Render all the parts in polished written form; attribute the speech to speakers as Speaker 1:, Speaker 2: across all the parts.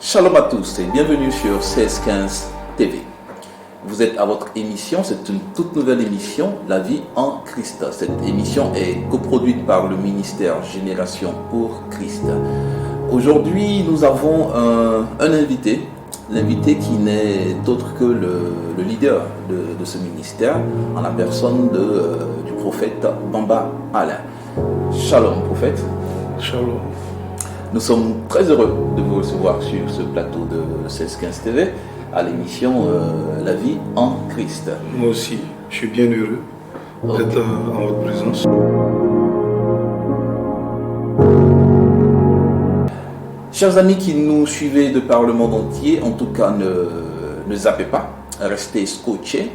Speaker 1: Shalom à tous et bienvenue sur 1615 TV. Vous êtes à votre émission, c'est une toute nouvelle émission, La vie en Christ. Cette émission est coproduite par le ministère Génération pour Christ. Aujourd'hui, nous avons un invité, l'invité qui n'est autre que le leader de ce ministère, en la personne du prophète Bamba Alain. Shalom, prophète.
Speaker 2: Shalom.
Speaker 1: Nous sommes très heureux de vous recevoir sur ce plateau de 1615 TV à l'émission La vie en Christ.
Speaker 2: Moi aussi, je suis bien heureux d'être en votre présence.
Speaker 1: Chers amis qui nous suivez de par le monde entier, en tout cas ne zappez pas, restez scotchés.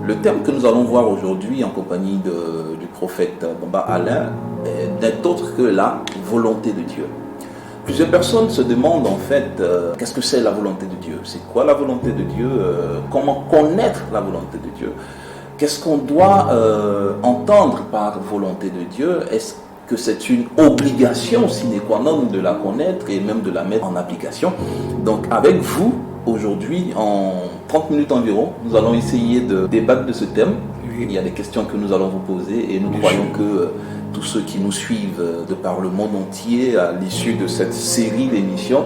Speaker 1: Le thème que nous allons voir aujourd'hui en compagnie du prophète Bamba Alain n'est autre que la volonté de Dieu. Plusieurs personnes se demandent en fait qu'est-ce que c'est la volonté de Dieu, c'est quoi la volonté de Dieu, comment connaître la volonté de Dieu, qu'est-ce qu'on doit entendre par volonté de Dieu, est-ce que c'est une obligation sine qua non de la connaître et même de la mettre en application. Donc avec vous, aujourd'hui, en 30 minutes environ, nous allons essayer de débattre de ce thème. Oui. Il y a des questions que nous allons vous poser et nous croyons que tous ceux qui nous suivent de par le monde entier à l'issue de cette série d'émissions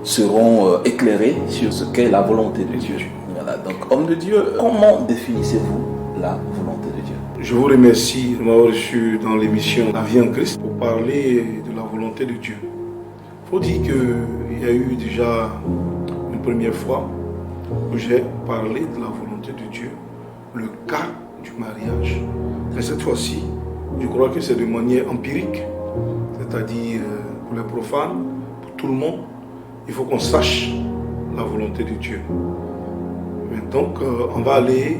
Speaker 1: seront éclairés sur ce qu'est la volonté de Dieu. Voilà. Donc, homme de Dieu, comment définissez-vous la volonté de Dieu?
Speaker 2: Je vous remercie de m'avoir reçu dans l'émission La vie en Christ pour parler de la volonté de Dieu. Il faut dire qu'il y a eu déjà une première fois où j'ai parlé de la volonté de Dieu, le cas du mariage. Mais cette fois-ci, je crois que c'est de manière empirique, c'est-à-dire pour les profanes, pour tout le monde, il faut qu'on sache la volonté de Dieu. Mais donc, on va aller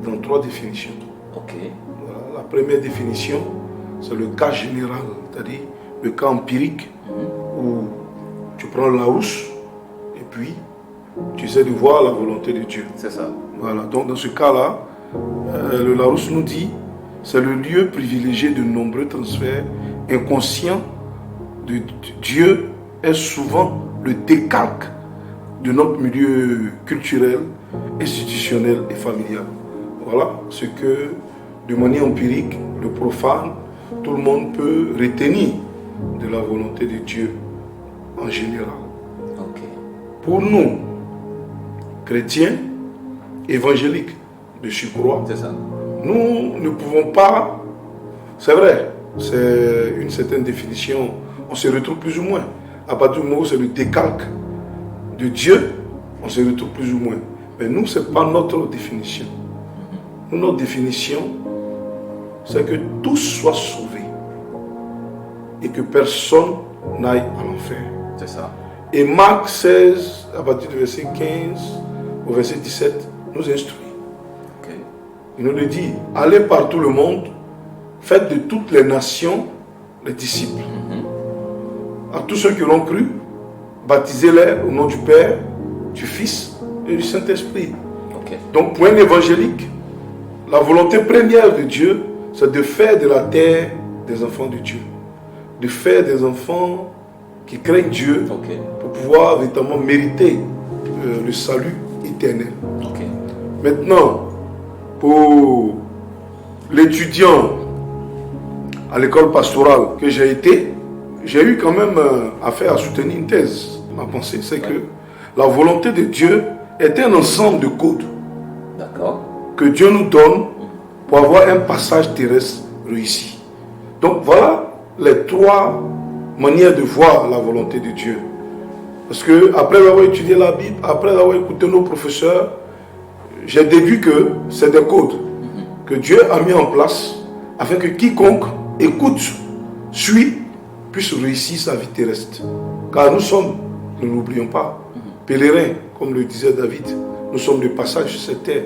Speaker 2: dans 3 définitions.
Speaker 1: Ok.
Speaker 2: Voilà. La première définition, c'est le cas général, c'est-à-dire le cas empirique, où tu prends le Larousse et puis tu essaies de voir la volonté de Dieu.
Speaker 1: C'est ça.
Speaker 2: Voilà. Donc, dans ce cas-là, le Larousse nous dit c'est le lieu privilégié de nombreux transferts inconscients de Dieu est souvent le décalque de notre milieu culturel, institutionnel et familial. Voilà ce que, de manière empirique, le profane, tout le monde peut retenir de la volonté de Dieu en général.
Speaker 1: Okay.
Speaker 2: Pour nous, chrétiens, évangéliques, de surcroît,
Speaker 1: c'est ça.
Speaker 2: Nous ne pouvons pas, c'est vrai, c'est une certaine définition, on se retrouve plus ou moins. À partir du moment où c'est le décalque de Dieu, on se retrouve plus ou moins. Mais nous, ce n'est pas notre définition. Nous, notre définition, c'est que tous soient sauvés et que personne n'aille à l'enfer.
Speaker 1: C'est ça.
Speaker 2: Et Marc 16, à partir du verset 15 au verset 17, nous instruit. Il nous le dit, allez par tout le monde, faites de toutes les nations les disciples. À tous ceux qui l'ont cru, baptisez-les au nom du Père, du Fils et du Saint-Esprit.
Speaker 1: Okay.
Speaker 2: Donc pour un évangélique, la volonté première de Dieu, c'est de faire de la terre des enfants de Dieu. De faire des enfants qui craignent Dieu pour pouvoir véritablement mériter le salut éternel.
Speaker 1: Okay.
Speaker 2: Maintenant, pour l'étudiant à l'école pastorale que j'ai été, j'ai eu quand même affaire à soutenir une thèse. Ma pensée, c'est que la volonté de Dieu est un ensemble de codes que Dieu nous donne pour avoir un passage terrestre réussi. Donc voilà les 3 manières de voir la volonté de Dieu. Parce que après avoir étudié la Bible, après avoir écouté nos professeurs, j'ai déduit que c'est des codes que Dieu a mis en place afin que quiconque écoute, suit, puisse réussir sa vie terrestre. Car nous sommes, ne l'oublions pas, pèlerins, comme le disait David. Nous sommes de passage sur cette terre.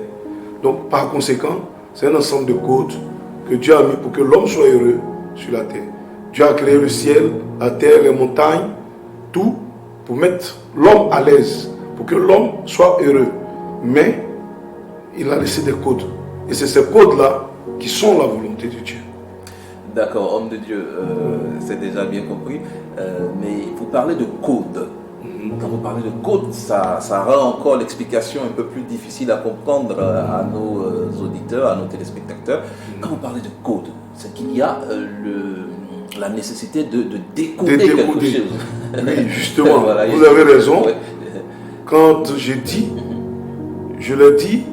Speaker 2: Donc par conséquent, c'est un ensemble de codes que Dieu a mis pour que l'homme soit heureux sur la terre. Dieu a créé le ciel, la terre, les montagnes, tout pour mettre l'homme à l'aise, pour que l'homme soit heureux. Mais il a laissé des codes. Et c'est ces codes-là qui sont la volonté de Dieu.
Speaker 1: D'accord, homme de Dieu, c'est déjà bien compris. Mais vous parlez de code. Quand vous parlez de code, ça rend encore l'explication un peu plus difficile à comprendre à nos auditeurs, à nos téléspectateurs. Quand vous parlez de code, c'est qu'il y a la nécessité de décoder quelque chose.
Speaker 2: Oui, justement,
Speaker 1: Voilà,
Speaker 2: vous avez raison.
Speaker 1: Ouais.
Speaker 2: Quand j'ai dit, je l'ai dit,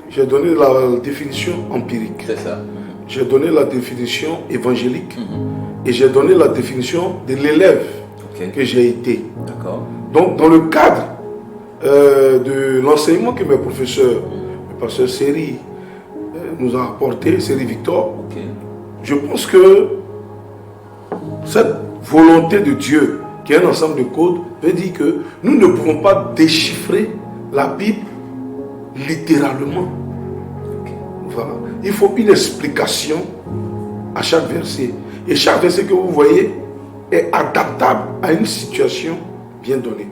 Speaker 2: j'ai donné la définition empirique.
Speaker 1: C'est ça.
Speaker 2: J'ai donné la définition évangélique et j'ai donné la définition de l'élève que j'ai été.
Speaker 1: D'accord.
Speaker 2: Donc, dans le cadre de l'enseignement que mes professeurs, le pasteur Seri nous a apporté, Seri Victor, je pense que cette volonté de Dieu, qui est un ensemble de codes, veut dire que nous ne pouvons pas déchiffrer la Bible littéralement. Voilà. Il faut une explication à chaque verset. Et chaque verset que vous voyez est adaptable à une situation bien donnée.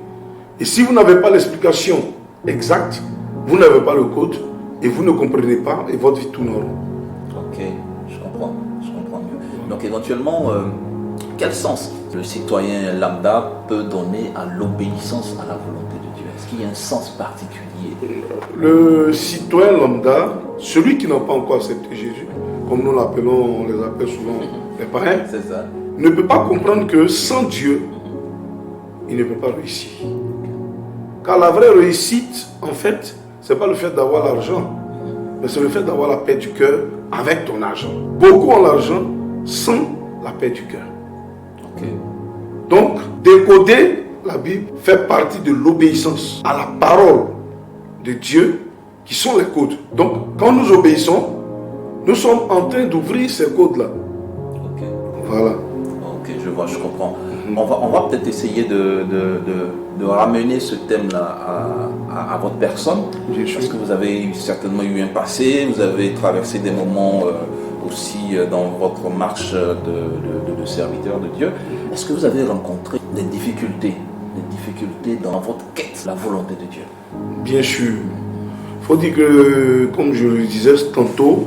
Speaker 2: Et si vous n'avez pas l'explication exacte, vous n'avez pas le code et vous ne comprenez pas et votre vie tourne en rond.
Speaker 1: Ok, je comprends mieux. Donc éventuellement, quel sens le citoyen lambda peut donner à l'obéissance à la volonté de Dieu? Est-ce qu'il y a un sens particulier?
Speaker 2: Le citoyen lambda, celui qui n'a pas encore accepté Jésus, comme nous l'appelons, on les appelle souvent les païens, ne peut pas comprendre que sans Dieu, il ne peut pas réussir. Car la vraie réussite, en fait, ce n'est pas le fait d'avoir l'argent, mais c'est le fait d'avoir la paix du cœur avec ton argent. Beaucoup ont l'argent sans la paix du cœur. Donc, décoder la Bible fait partie de l'obéissance à la parole de Dieu, qui sont les codes. Donc, quand nous obéissons, nous sommes en train d'ouvrir ces codes-là. Voilà.
Speaker 1: Ok, je vois, je comprends. On va peut-être essayer de ramener ce thème-là à votre personne, parce que vous avez certainement eu un passé, vous avez traversé des moments aussi dans votre marche de serviteur de Dieu. Est-ce que vous avez rencontré des difficultés dans votre quête, la volonté de Dieu?
Speaker 2: Bien sûr. Il faut dire que, comme je le disais tantôt,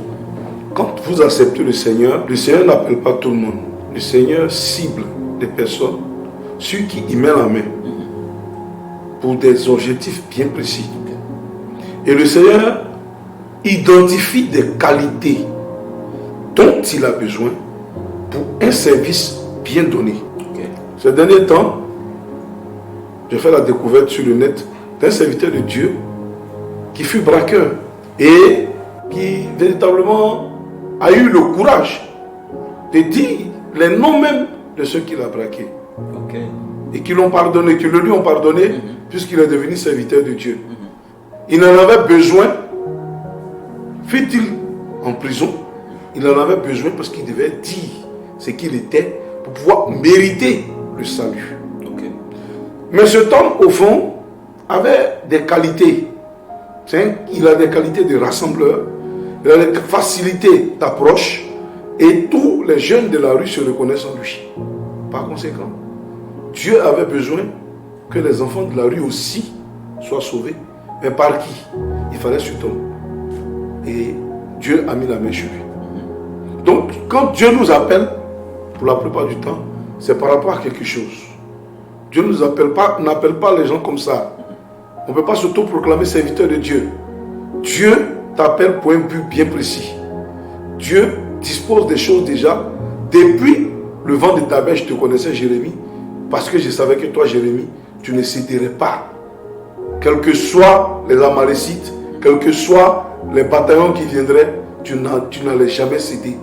Speaker 2: quand vous acceptez le Seigneur n'appelle pas tout le monde. Le Seigneur cible des personnes sur qui il met la main pour des objectifs bien précis. Et le Seigneur identifie des qualités dont il a besoin pour un service bien donné. Ces derniers temps, j'ai fait la découverte sur le net d'un serviteur de Dieu qui fut braqueur et qui véritablement a eu le courage de dire les noms même de ceux qu'il a braqués. Et qui l'ont pardonné, qui le lui ont pardonné, puisqu'il est devenu serviteur de Dieu. Il en avait besoin, fut-il en prison, il en avait besoin parce qu'il devait dire ce qu'il était pour pouvoir mériter le salut. Mais cet homme, au fond, avait des qualités. Il a des qualités de rassembleur, il a des facilités d'approche, et tous les jeunes de la rue se reconnaissent en lui. Par conséquent, Dieu avait besoin que les enfants de la rue aussi soient sauvés. Mais par qui? Il fallait cet homme. Et Dieu a mis la main sur lui. Donc, quand Dieu nous appelle, pour la plupart du temps, c'est par rapport à quelque chose. Dieu n'appelle pas les gens comme ça. On ne peut pas s'auto-proclamer serviteur de Dieu. Dieu t'appelle pour un but bien précis. Dieu dispose des choses déjà. Depuis le vent de ta mère, je te connaissais, Jérémie, parce que je savais que toi, Jérémie, tu ne céderais pas. Quels que soient les Amalécites, quels que soient les bataillons qui viendraient, tu n'allais jamais céder.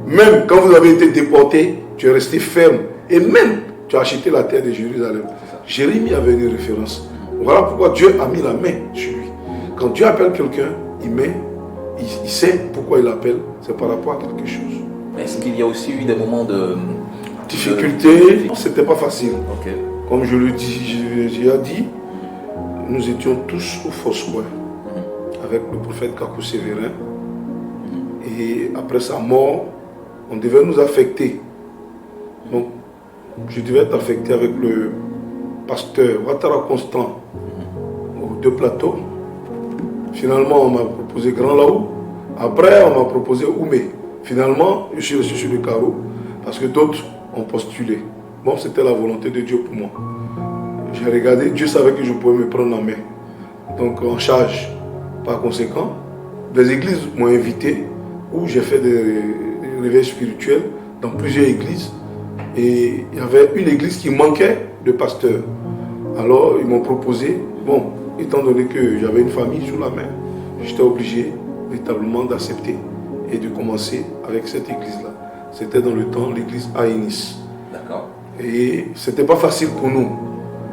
Speaker 2: Même quand vous avez été déporté, tu es resté ferme. Et même, tu as acheté la terre de Jérusalem. Jérémie avait une référence. Voilà pourquoi Dieu a mis la main sur lui. Quand Dieu appelle quelqu'un, il sait pourquoi il appelle. C'est par rapport à quelque chose.
Speaker 1: Est-ce qu'il y a aussi eu des moments de
Speaker 2: difficultés? C'était pas facile. Comme je le dis, j'ai dit, nous étions tous au Fossois avec le prophète Kakou Sévérin. Et après sa mort, on devait nous affecter. Donc, je devais être affecté avec le pasteur Ouattara Constant aux deux plateaux. Finalement, on m'a proposé Grand Laou. Après, on m'a proposé Oumé. Finalement, je suis resté sur le carreau parce que d'autres ont postulé. Bon, c'était la volonté de Dieu pour moi. J'ai regardé, Dieu savait que je pouvais me prendre en main. Donc en charge, par conséquent, des églises m'ont invité où j'ai fait des réveils spirituels dans plusieurs églises. Et il y avait une église qui manquait de pasteur. Alors ils m'ont proposé, bon, étant donné que j'avais une famille sous la main, j'étais obligé véritablement d'accepter et de commencer avec cette église-là. C'était dans le temps l'église à Nice.
Speaker 1: D'accord.
Speaker 2: Et c'était pas facile pour nous.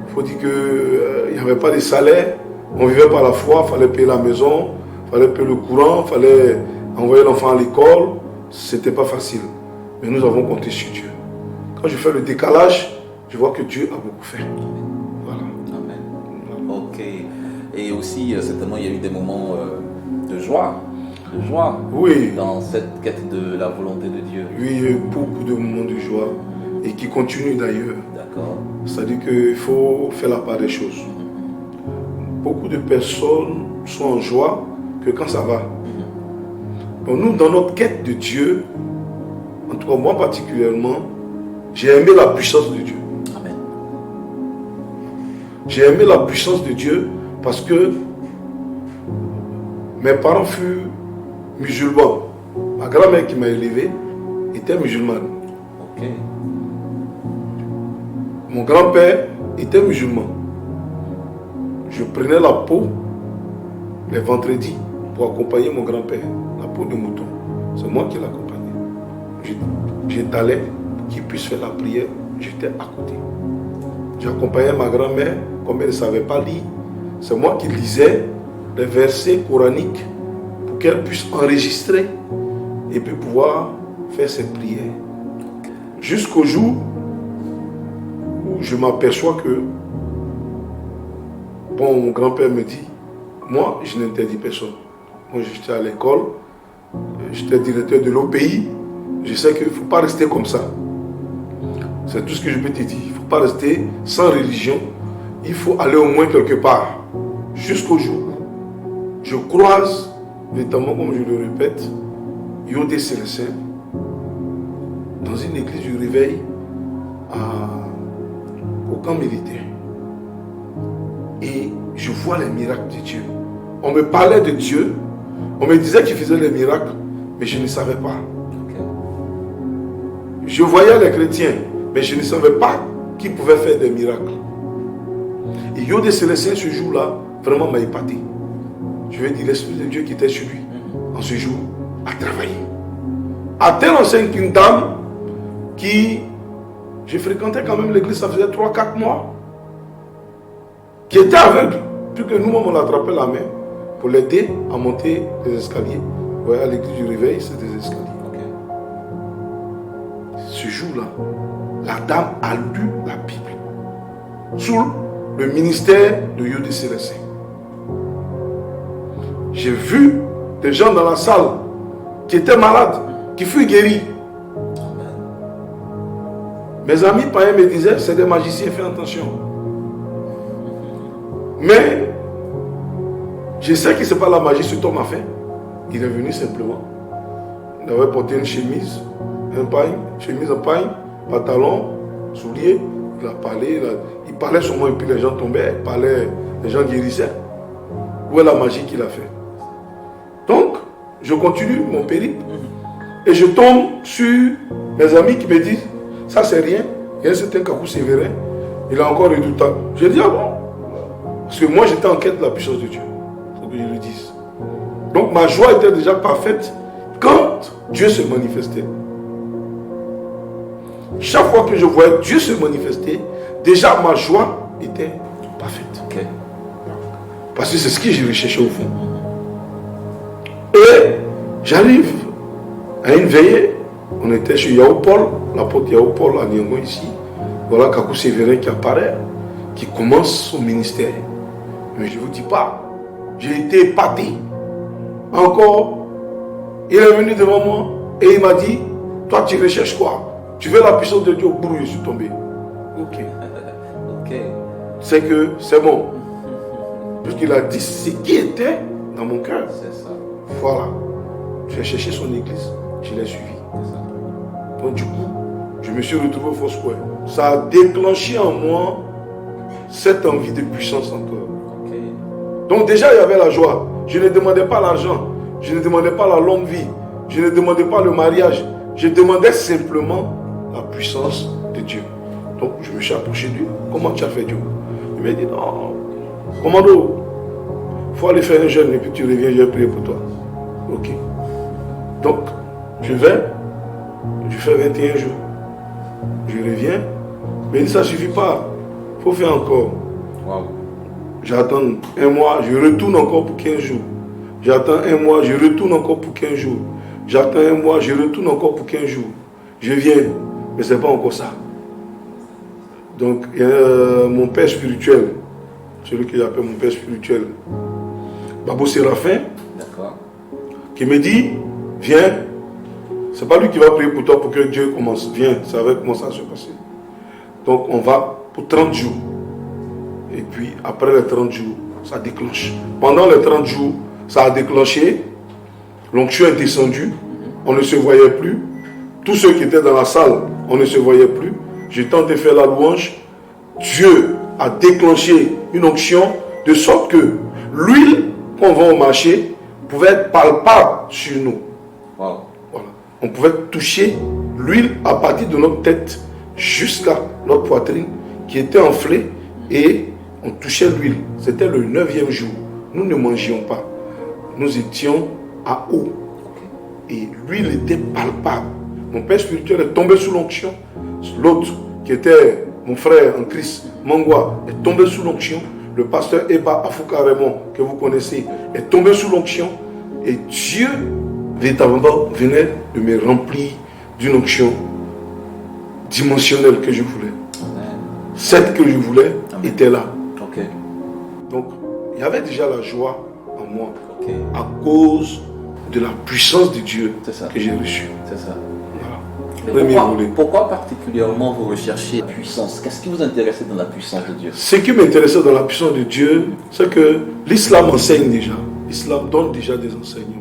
Speaker 2: Il faut dire qu'il n'y avait pas de salaire, on vivait par la foi, il fallait payer la maison, il fallait payer le courant, il fallait envoyer l'enfant à l'école. C'était pas facile. Mais nous avons compté sur Dieu. Quand je fais le décalage, je vois que Dieu a beaucoup fait. Voilà.
Speaker 1: Amen. Ok. Et aussi, certainement, il y a eu des moments de joie.
Speaker 2: Oui.
Speaker 1: Dans cette quête de la volonté de Dieu.
Speaker 2: Oui, il y a eu beaucoup de moments de joie et qui continuent d'ailleurs.
Speaker 1: D'accord.
Speaker 2: C'est-à-dire qu'il faut faire la part des choses. Beaucoup de personnes sont en joie que quand ça va. Donc nous, dans notre quête de Dieu, en tout cas moi particulièrement, j'ai aimé la puissance de Dieu.
Speaker 1: Amen.
Speaker 2: J'ai aimé la puissance de Dieu parce que mes parents furent musulmans. Ma grand-mère qui m'a élevé était musulmane.
Speaker 1: Ok.
Speaker 2: Mon grand-père était musulman. Je prenais la peau les vendredis pour accompagner mon grand-père, la peau de mouton. C'est moi qui l'accompagnais. J'étalais pour qu'il puisse faire la prière. J'étais à côté. J'accompagnais ma grand-mère, comme elle ne savait pas lire. C'est moi qui lisais les versets coraniques pour qu'elle puisse enregistrer et puis pouvoir faire ses prières. Jusqu'au jour où je m'aperçois que, bon, mon grand-père me dit, moi, je n'interdis personne. Moi, j'étais à l'école, j'étais directeur de l'OPI, je sais qu'il ne faut pas rester comme ça. C'est tout ce que je peux te dire. Il ne faut pas rester sans religion, il faut aller au moins quelque part. Jusqu'au jour où je croise, notamment comme je le répète, Yodé Célestin, dans une église du réveil au camp militaire. Et je vois les miracles de Dieu. On me parlait de Dieu, on me disait qu'il faisait les miracles, mais je ne savais pas.
Speaker 1: Okay.
Speaker 2: Je voyais les chrétiens, mais je ne savais pas qu'ils pouvaient faire des miracles. Et Yodé Célestin, ce jour-là, vraiment m'a épaté. Je vais dire, l'Esprit de Dieu qui était sur lui, en ce jour, a travaillé. À telle enseigne qu'une dame qui, je fréquentais quand même l'église, ça faisait 3-4 mois, qui était aveugle, puis que nous-mêmes on l'attrapait la main pour l'aider à monter les escaliers. Vous voyez, à l'église du réveil, c'est des escaliers.
Speaker 1: Okay.
Speaker 2: Ce jour-là, la dame a lu la Bible sous le ministère de Yodé Célestin. J'ai vu des gens dans la salle qui étaient malades, qui furent guéris.
Speaker 1: Amen.
Speaker 2: Mes amis païens me disaient, c'est des magiciens, fais attention. Mais je sais que ce n'est pas la magie que cet homme a fait. Il est venu simplement. Il avait porté une chemise, un pagne, chemise en pagne, pantalon, souliers. Il a parlé, il parlait sur moi et puis les gens tombaient, il parlait, les gens guérissaient. Où est la magie qu'il a fait? Donc, je continue mon périple et je tombe sur mes amis qui me disent, ça c'est rien. Il y a un certain Kakou Sévérin, il a encore redoutable. Je dis, ah bon? Parce que moi j'étais en quête de la puissance de Dieu. Il faut que je le dise. Donc ma joie était déjà parfaite quand Dieu se manifestait. Chaque fois que je voyais Dieu se manifester, déjà ma joie était parfaite.
Speaker 1: Okay.
Speaker 2: Parce que c'est ce que je recherchais au fond. Et j'arrive à une veillée. On était chez Yaoupol, l'apôtre Yaoupol à Nyongo ici. Voilà Kakou Sévérin qui apparaît, qui commence son ministère. Mais je ne vous dis pas, j'ai été épaté. Encore, il est venu devant moi et il m'a dit, toi tu recherches quoi? Tu veux la puissance de Dieu? Au bout, je suis tombé. Ok.
Speaker 1: Okay.
Speaker 2: C'est que c'est bon. Parce qu'il a dit ce qui était dans mon cœur.
Speaker 1: C'est ça.
Speaker 2: Voilà. J'ai cherché son église, je l'ai suivi.
Speaker 1: C'est ça.
Speaker 2: Donc du coup, je me suis retrouvé au Foursquare. Ça a déclenché en moi cette envie de puissance encore.
Speaker 1: Ok.
Speaker 2: Donc déjà, il y avait la joie. Je ne demandais pas l'argent. Je ne demandais pas la longue vie. Je ne demandais pas le mariage. Je demandais simplement la puissance de Dieu. Donc, je me suis approché de lui. Comment tu as fait, Dieu? Il m'a dit, non, commando, il faut aller faire un jeûne et puis tu reviens, je vais prier pour toi. Ok. Donc, je vais, je fais 21 jours. Je reviens, mais il dit, ça ne suffit pas. Il faut faire encore.
Speaker 1: Wow.
Speaker 2: J'attends un mois, je retourne encore pour 15 jours. J'attends un mois, je retourne encore pour 15 jours. J'attends un mois, je retourne encore pour 15 jours. Je viens, mais ce n'est pas encore ça. Donc, il y a mon père spirituel, celui que j'appelle mon père spirituel, Babo Séraphin, qui me dit, viens, c'est pas lui qui va prier pour toi pour que Dieu commence. Viens, ça va comment ça va se passer. Donc, on va pour 30 jours. Et puis, après les 30 jours, ça déclenche. Pendant les 30 jours, ça a déclenché. L'onction est descendue. On ne se voyait plus. Tous ceux qui étaient dans la salle, on ne se voyait plus. J'ai tenté de faire la louange. Dieu a déclenché une onction de sorte que l'huile qu'on vend au marché pouvait être palpable sur nous.
Speaker 1: Wow.
Speaker 2: Voilà. On pouvait toucher l'huile à partir de notre tête jusqu'à notre poitrine qui était enflée et on touchait l'huile. C'était le 9e jour. Nous ne mangions pas. Nous étions à eau. Et l'huile était palpable. Mon père spirituel est tombé sous l'onction. L'autre, qui était mon frère en Christ, Mangwa, est tombé sous l'onction. Le pasteur Eba Afouka Raymond, que vous connaissez, est tombé sous l'onction. Et Dieu, véritablement, venait de me remplir d'une onction dimensionnelle que je voulais.
Speaker 1: Amen.
Speaker 2: Celle que je voulais était là.
Speaker 1: Ok.
Speaker 2: Donc, il y avait déjà la joie en moi
Speaker 1: Ok.
Speaker 2: à cause de la puissance de Dieu
Speaker 1: C'est ça.
Speaker 2: que j'ai reçue.
Speaker 1: C'est ça.
Speaker 2: Voilà.
Speaker 1: Mais
Speaker 2: Premier volet.
Speaker 1: pourquoi particulièrement vous recherchez la puissance? Qu'est-ce qui vous intéressait dans la puissance de Dieu?
Speaker 2: Ce qui m'intéressait dans la puissance de Dieu, c'est que l'islam enseigne déjà. L'islam donne déjà des enseignements.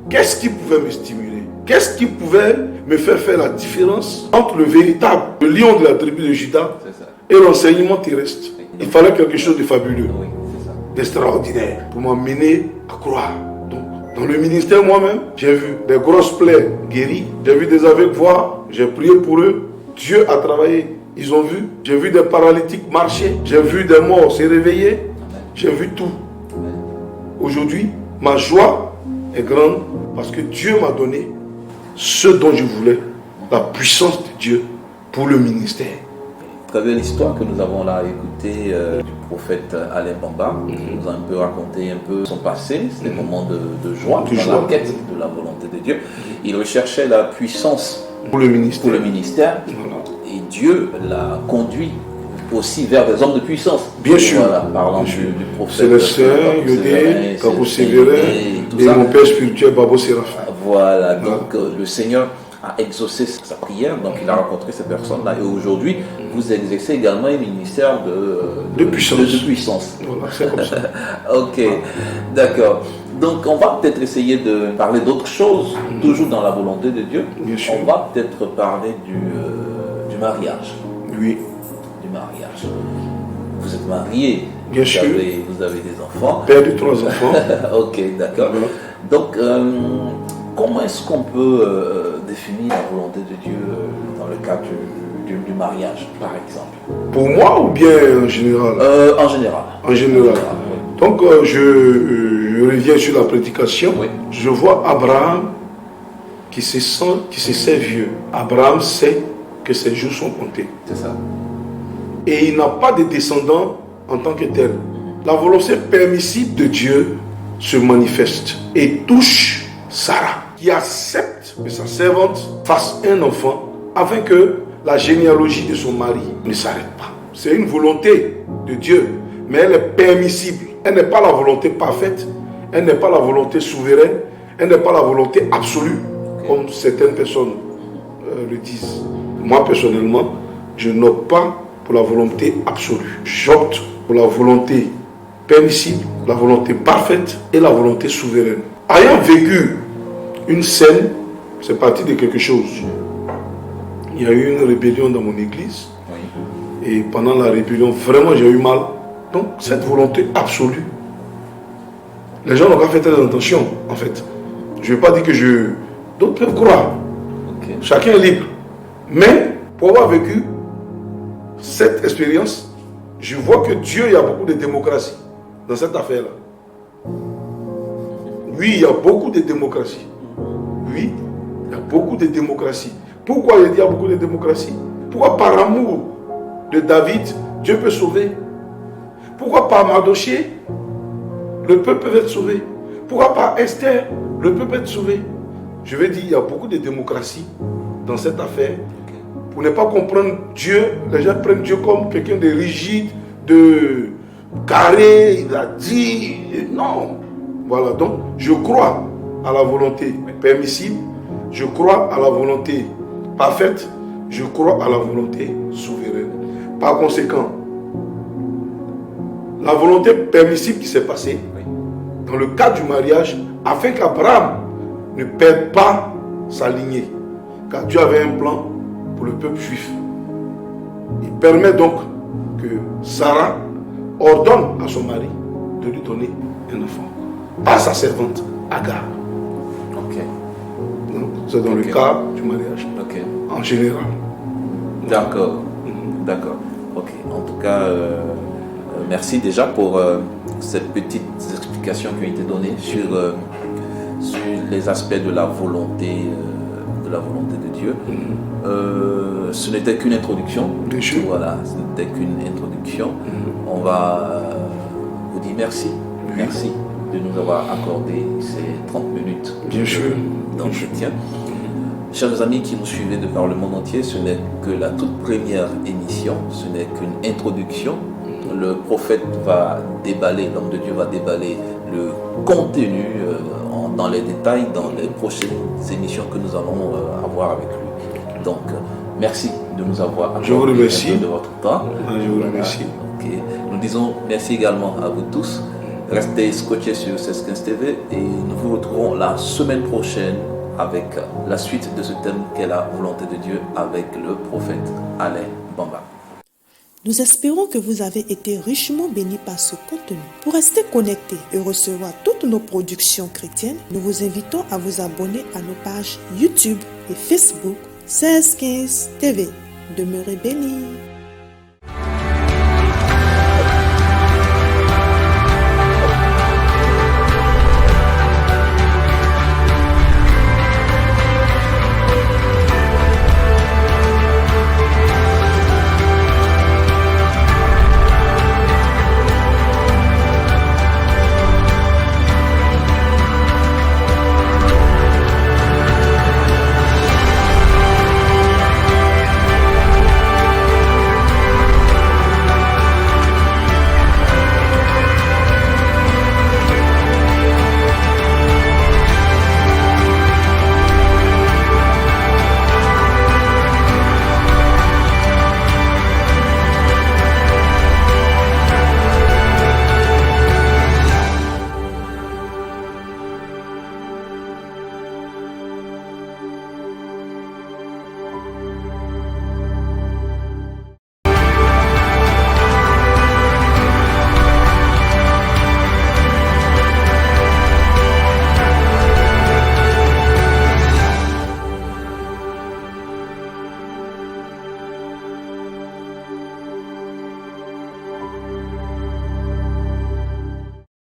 Speaker 2: Qu'est-ce qui pouvait me stimuler? Qu'est-ce qui pouvait me faire la différence entre le véritable, le lion de la tribu de Juda et l'enseignement terrestre? Il fallait quelque chose de fabuleux,
Speaker 1: Oui, c'est ça.
Speaker 2: d'extraordinaire pour m'amener à croire. Donc, dans le ministère moi-même, j'ai vu des grosses plaies guéries, j'ai vu des aveugles voir, j'ai prié pour eux, Dieu a travaillé, ils ont vu, j'ai vu des paralytiques marcher, j'ai vu des morts se réveiller, j'ai vu tout. Aujourd'hui, ma joie est grande parce que Dieu m'a donné ce dont je voulais, la puissance de Dieu pour le ministère.
Speaker 1: À travers l'histoire que nous avons là écoutée du prophète Alain Bamba, qui nous a un peu raconté un peu son passé, c'était des moments de joie, dans la quête de la volonté de Dieu. Il recherchait la puissance
Speaker 2: pour le ministère.
Speaker 1: Voilà. Et Dieu l'a conduit aussi vers des hommes de puissance.
Speaker 2: Bien sûr.
Speaker 1: Voilà, parlant du prophète.
Speaker 2: Célestin, Yodé, Cabo Sévérin et mon père spirituel Babo Séraphin.
Speaker 1: Voilà, donc le Seigneur a exaucé sa prière, donc il a rencontré ces personnes-là. Et aujourd'hui, vous exercez également un ministère de puissance.
Speaker 2: Voilà, c'est comme ça.
Speaker 1: Ok, d'accord. Donc on va peut-être essayer de parler d'autres choses, toujours dans la volonté de Dieu.
Speaker 2: Bien sûr.
Speaker 1: On va peut-être parler du mariage.
Speaker 2: Oui.
Speaker 1: Du mariage. Vous êtes marié.
Speaker 2: Bien sûr.
Speaker 1: Vous avez des enfants.
Speaker 2: Père de 3 enfants.
Speaker 1: Ok, d'accord.
Speaker 2: Voilà.
Speaker 1: Donc, comment est-ce qu'on peut définir la volonté de Dieu dans le cadre du mariage, par exemple?
Speaker 2: Pour moi ou bien en général?
Speaker 1: En général.
Speaker 2: En général.
Speaker 1: Oui.
Speaker 2: Donc, je reviens sur la prédication.
Speaker 1: Oui.
Speaker 2: Je vois Abraham qui se sait vieux. Abraham sait que ses jours sont comptés.
Speaker 1: C'est ça.
Speaker 2: Et il n'a pas de descendants en tant que tel. La volonté permissible de Dieu se manifeste et touche Sarah, qui accepte que sa servante fasse un enfant afin que la généalogie de son mari ne s'arrête pas. C'est une volonté de Dieu, mais elle est permissible. Elle n'est pas la volonté parfaite, elle n'est pas la volonté souveraine, elle n'est pas la volonté absolue, comme certaines personnes le disent. Moi, personnellement, je n'opte pas pour la volonté absolue. J'opte pour la volonté permissible, la volonté parfaite et la volonté souveraine. Ayant vécu une scène, c'est parti de quelque chose. Il y a eu une rébellion dans mon église.
Speaker 1: Oui.
Speaker 2: Et pendant la rébellion, vraiment, j'ai eu mal. Donc, cette volonté absolue, les gens n'ont pas fait très attention, en fait. Je ne vais pas dire que je... D'autres peuvent croire.
Speaker 1: Ok.
Speaker 2: Chacun est libre. Mais, pour avoir vécu cette expérience, je vois que Dieu, il y a beaucoup de démocratie dans cette affaire-là. Oui, il y a beaucoup de démocratie. Oui, il y a beaucoup de démocratie. Pourquoi il y a beaucoup de démocratie? Pourquoi par amour de David, Dieu peut sauver? Pourquoi par Mardoché, le peuple peut être sauvé? Pourquoi par Esther, le peuple peut être sauvé? Je veux dire, il y a beaucoup de démocratie dans cette affaire. Pour ne pas comprendre Dieu, les gens prennent Dieu comme quelqu'un de rigide, de carré, il a dit. Non. Voilà, donc je crois à la volonté permissible, je crois à la volonté parfaite, je crois à la volonté souveraine. Par conséquent, la volonté permissible qui s'est passée dans le cadre du mariage, afin qu'Abraham ne perde pas sa lignée. Car Dieu avait un plan pour le peuple juif. Il permet donc que Sarah ordonne à son mari de lui donner un enfant. Pas sa servante, Agar.
Speaker 1: Ok.
Speaker 2: Donc, c'est dans le cas du mariage.
Speaker 1: Ok.
Speaker 2: En général.
Speaker 1: D'accord. D'accord. Ok. En tout cas, merci déjà pour ces petites explications qui ont été données sur les aspects de la volonté de Dieu. Ce n'était qu'une introduction. Voilà, ce n'était qu'une introduction. On va vous dire merci. Merci de nous avoir accordé ces 30 minutes d'entretien. Chers amis qui nous suivez de par le monde entier, ce n'est que la toute première émission, ce n'est qu'une introduction. Le prophète va déballer, l'homme de Dieu va déballer le contenu dans les détails, dans les prochaines émissions que nous allons avoir avec lui. Donc, merci de nous avoir accordé de votre temps.
Speaker 2: Je vous remercie.
Speaker 1: Okay. Nous disons merci également à vous tous. Restez scotchés sur 1615 TV et nous vous retrouverons la semaine prochaine avec la suite de ce thème qu'est la volonté de Dieu avec le prophète Alain Bamba.
Speaker 3: Nous espérons que vous avez été richement bénis par ce contenu. Pour rester connecté et recevoir toutes nos productions chrétiennes, nous vous invitons à vous abonner à nos pages YouTube et Facebook 1615 TV. Demeurez bénis.